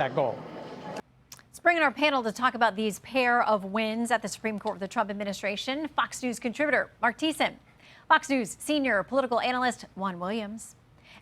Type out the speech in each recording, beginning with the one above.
that goal. Let's bring in our panel to talk about these pair of wins at the Supreme Court of the Trump administration. Fox News contributor Mark Thiessen, Fox News senior political analyst Juan Williams,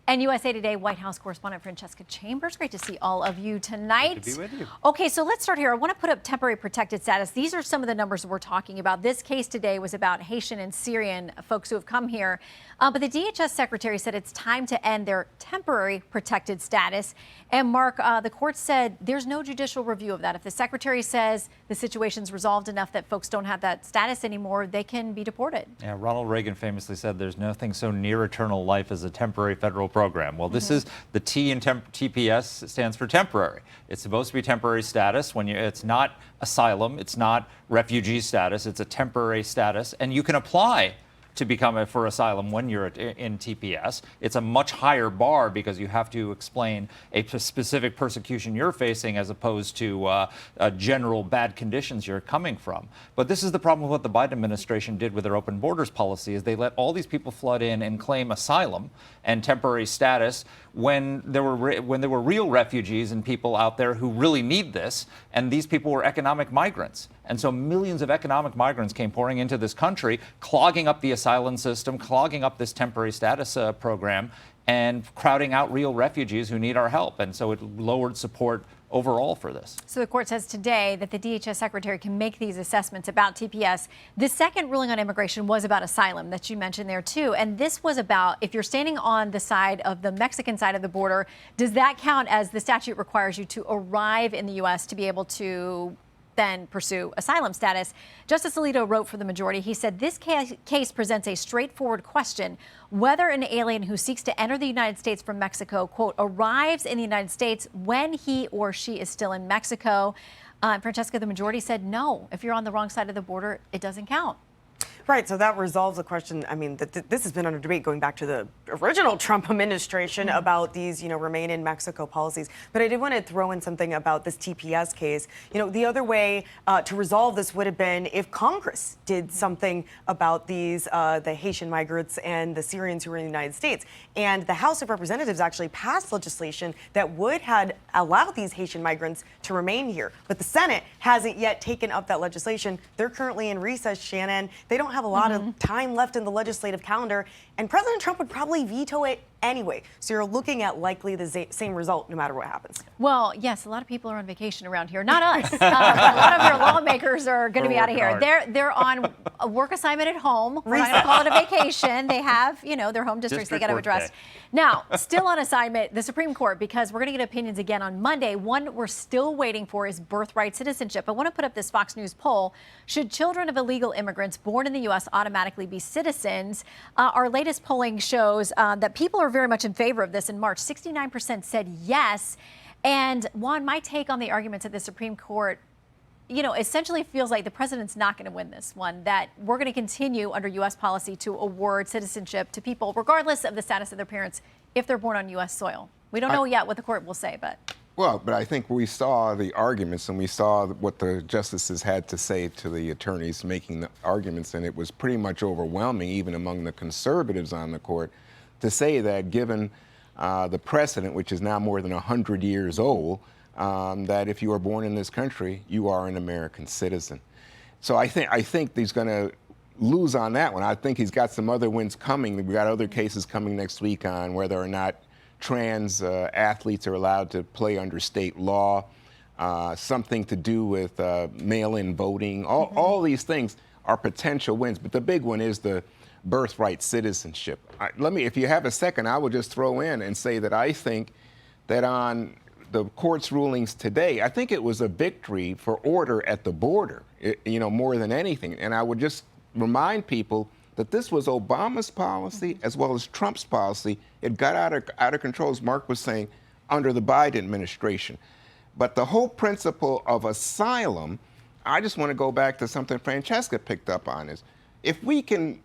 and USA Today White House correspondent Francesca Chambers. Great to see all of you tonight. Good to be with you. Okay, so let's start here. I want to put up temporary protected status. These are some of the numbers we're talking about. This case today was about Haitian and Syrian folks who have come here. But the DHS secretary said it's time to end their temporary protected status. And Mark, the court said there's no judicial review of that. If the secretary says the situation's resolved enough that folks don't have that status anymore, they can be deported. Yeah, Ronald Reagan famously said there's nothing so near eternal life as a temporary federal program. Well, this is the T in TPS stands for temporary. It's supposed to be temporary status when it's not asylum, it's not refugee status, it's a temporary status, and you can apply to become for asylum when you're in TPS. It's a much higher bar because you have to explain a specific persecution you're facing as opposed to general bad conditions you're coming from. But this is the problem with what the Biden administration did with their open borders policy is they let all these people flood in and claim asylum and temporary status when there were real refugees and people out there who really need this, and these people were economic migrants. And so millions of economic migrants came pouring into this country, clogging up the asylum system, clogging up this temporary status program, and crowding out real refugees who need our help. And so it lowered support overall for this. So the court says today that the DHS secretary can make these assessments about TPS. The second ruling on immigration was about asylum that you mentioned there too. And this was about if you're standing on the side of the Mexican side of the border, does that count as the statute requires you to arrive in the U.S. to be able to then pursue asylum status? Justice Alito wrote for the majority. He said this case presents a straightforward question whether an alien who seeks to enter the United States from Mexico, quote, arrives in the United States when he or she is still in Mexico. Francesca, the majority said no. If you're on the wrong side of the border, it doesn't count. Right, so that resolves the question. I mean, this has been under debate going back to the original Trump administration about these, remain in Mexico policies. But I did want to throw in something about this TPS case. The other way to resolve this would have been if Congress did something about these, the Haitian migrants and the Syrians who are in the United States. And the House of Representatives actually passed legislation that would have allowed these Haitian migrants to remain here. But the Senate hasn't yet taken up that legislation. They're currently in recess, Shannon. They don't have a lot of time left in the legislative calendar, and President Trump would probably veto it anyway. So you're looking at likely the same result no matter what happens. Well, yes, a lot of people are on vacation around here. Not us. But a lot of your lawmakers are going to be out of here. They're on a work assignment at home. We're not going to call it a vacation. They have, their home districts they got to address. Now, still on assignment, the Supreme Court, because we're going to get opinions again on Monday. One we're still waiting for is birthright citizenship. I want to put up this Fox News poll. Should children of illegal immigrants born in the U.S. automatically be citizens? Our latest polling shows that people are very much in favor of this. In March, 69% said yes. And Juan, my take on the arguments at the Supreme Court, essentially feels like the president's not going to win this one, that we're going to continue under U.S. policy to award citizenship to people, regardless of the status of their parents, if they're born on U.S. soil. We don't know yet what the court will say, but. Well, but I think we saw the arguments and we saw what the justices had to say to the attorneys making the arguments, and it was pretty much overwhelming, even among the conservatives on the court, to say that given the precedent, which is now more than 100 years old, that if you are born in this country, you are an American citizen. So I think he's going to lose on that one. I think he's got some other wins coming. We've got other cases coming next week on whether or not trans athletes are allowed to play under state law, something to do with mail-in voting. All these things are potential wins, but the big one is the birthright citizenship. If you have a second, I will just throw in and say that I think that on the court's rulings today, I think it was a victory for order at the border, more than anything. And I would just remind people that this was Obama's policy as well as Trump's policy. It got out of control, as Mark was saying, under the Biden administration. But the whole principle of asylum, I just want to go back to something Francesca picked up on, is if we can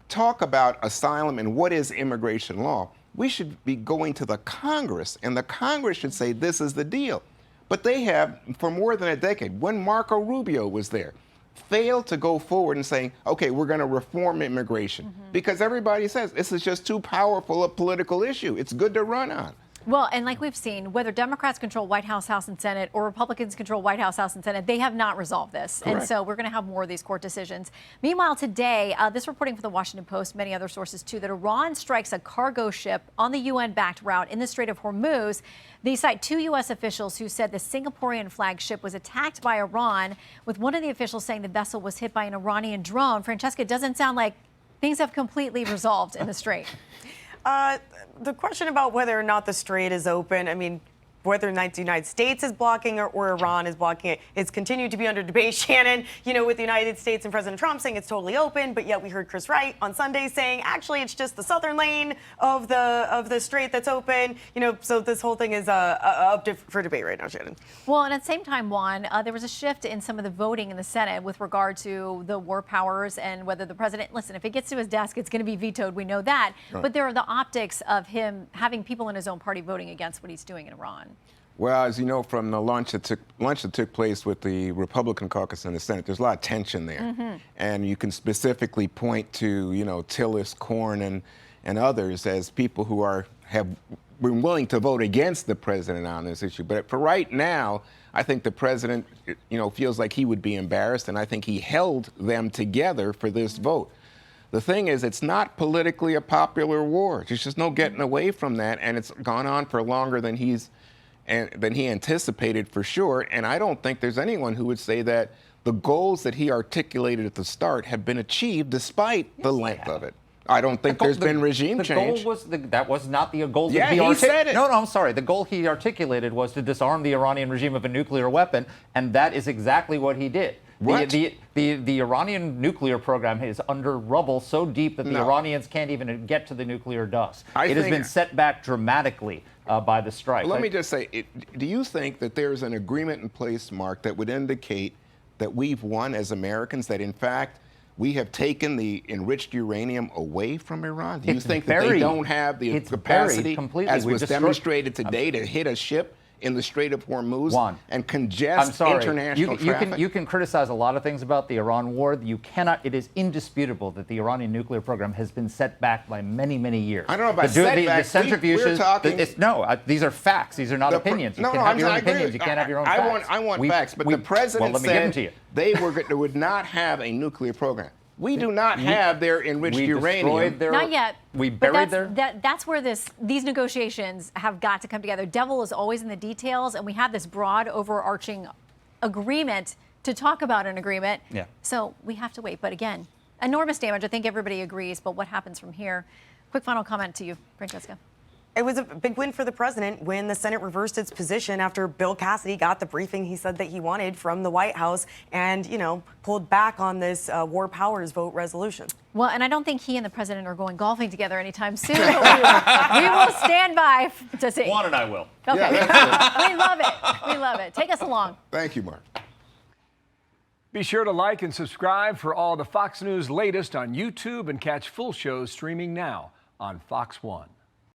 talk about asylum and what is immigration law, we should be going to the Congress, and the Congress should say this is the deal. But they have, for more than a decade, when Marco Rubio was there, failed to go forward and saying, okay, we're going to reform immigration. Because everybody says this is just too powerful a political issue. It's good to run on. Well, and like we've seen, whether Democrats control White House, House, and Senate, or Republicans control White House, House, and Senate, they have not resolved this. Correct. And so we're going to have more of these court decisions. Meanwhile, today, this reporting from the Washington Post, many other sources too, that Iran strikes a cargo ship on the UN-backed route in the Strait of Hormuz. They cite 2 U.S. officials who said the Singaporean flagged ship was attacked by Iran, with one of the officials saying the vessel was hit by an Iranian drone. Francesca, it doesn't sound like things have completely resolved in the Strait. The question about whether or not the Strait is open, I mean, whether or not the United States is blocking or Iran is blocking it, it's continued to be under debate, Shannon, with the United States and President Trump saying it's totally open, but yet we heard Chris Wright on Sunday saying, actually, it's just the southern lane of the Strait that's open, so this whole thing is up for debate right now, Shannon. Well, and at the same time, Juan, there was a shift in some of the voting in the Senate with regard to the war powers and whether the president, listen, if it gets to his desk, it's going to be vetoed. We know that. Right. But there are the optics of him having people in his own party voting against what he's doing in Iran. Well, as you know from the lunch that took place with the Republican caucus in the Senate, there's a lot of tension there. Mm-hmm. And you can specifically point to, Tillis, Cornyn, and others as people who have been willing to vote against the president on this issue. But for right now, I think the president, feels like he would be embarrassed, and I think he held them together for this vote. The thing is, it's not politically a popular war. There's just no getting away from that, and it's gone on for longer than he anticipated for sure. And I don't think there's anyone who would say that the goals that he articulated at the start have been achieved despite the length of it. I don't think there's been regime change. That was not the goal. Yeah, he said it. No, I'm sorry. The goal he articulated was to disarm the Iranian regime of a nuclear weapon, and that is exactly what he did. What? The Iranian nuclear program is under rubble so deep that the Iranians can't even get to the nuclear dust. It has been set back dramatically by the strike. Let me just say, do you think that there's an agreement in place, Mark, that would indicate that we've won as Americans, that in fact we have taken the enriched uranium away from Iran? Do you think that they don't have the capacity, as was demonstrated today, to hit a ship in the Strait of Hormuz and congest international traffic? You can criticize a lot of things about the Iran war. You cannot. It is indisputable that the Iranian nuclear program has been set back by many, many years. I don't know about setbacks. The centrifuges. These are facts. These are not opinions. You can have your own opinions. You can't have your own facts. I want facts. But the president said they would not have a nuclear program. We do not have their enriched uranium. Not yet. We buried that's where these negotiations have got to come together. Devil is always in the details, and we have this broad, overarching agreement to talk about an agreement. Yeah. So we have to wait. But again, enormous damage. I think everybody agrees. But what happens from here? Quick final comment to you, Francesca. It was a big win for the president when the Senate reversed its position after Bill Cassidy got the briefing he said that he wanted from the White House and, pulled back on this war powers vote resolution. Well, and I don't think he and the president are going golfing together anytime soon. we will stand by to see. Juan and I will. Okay. Yeah, we love it. We love it. Take us along. Thank you, Mark. Be sure to like and subscribe for all the Fox News latest on YouTube and catch full shows streaming now on Fox One.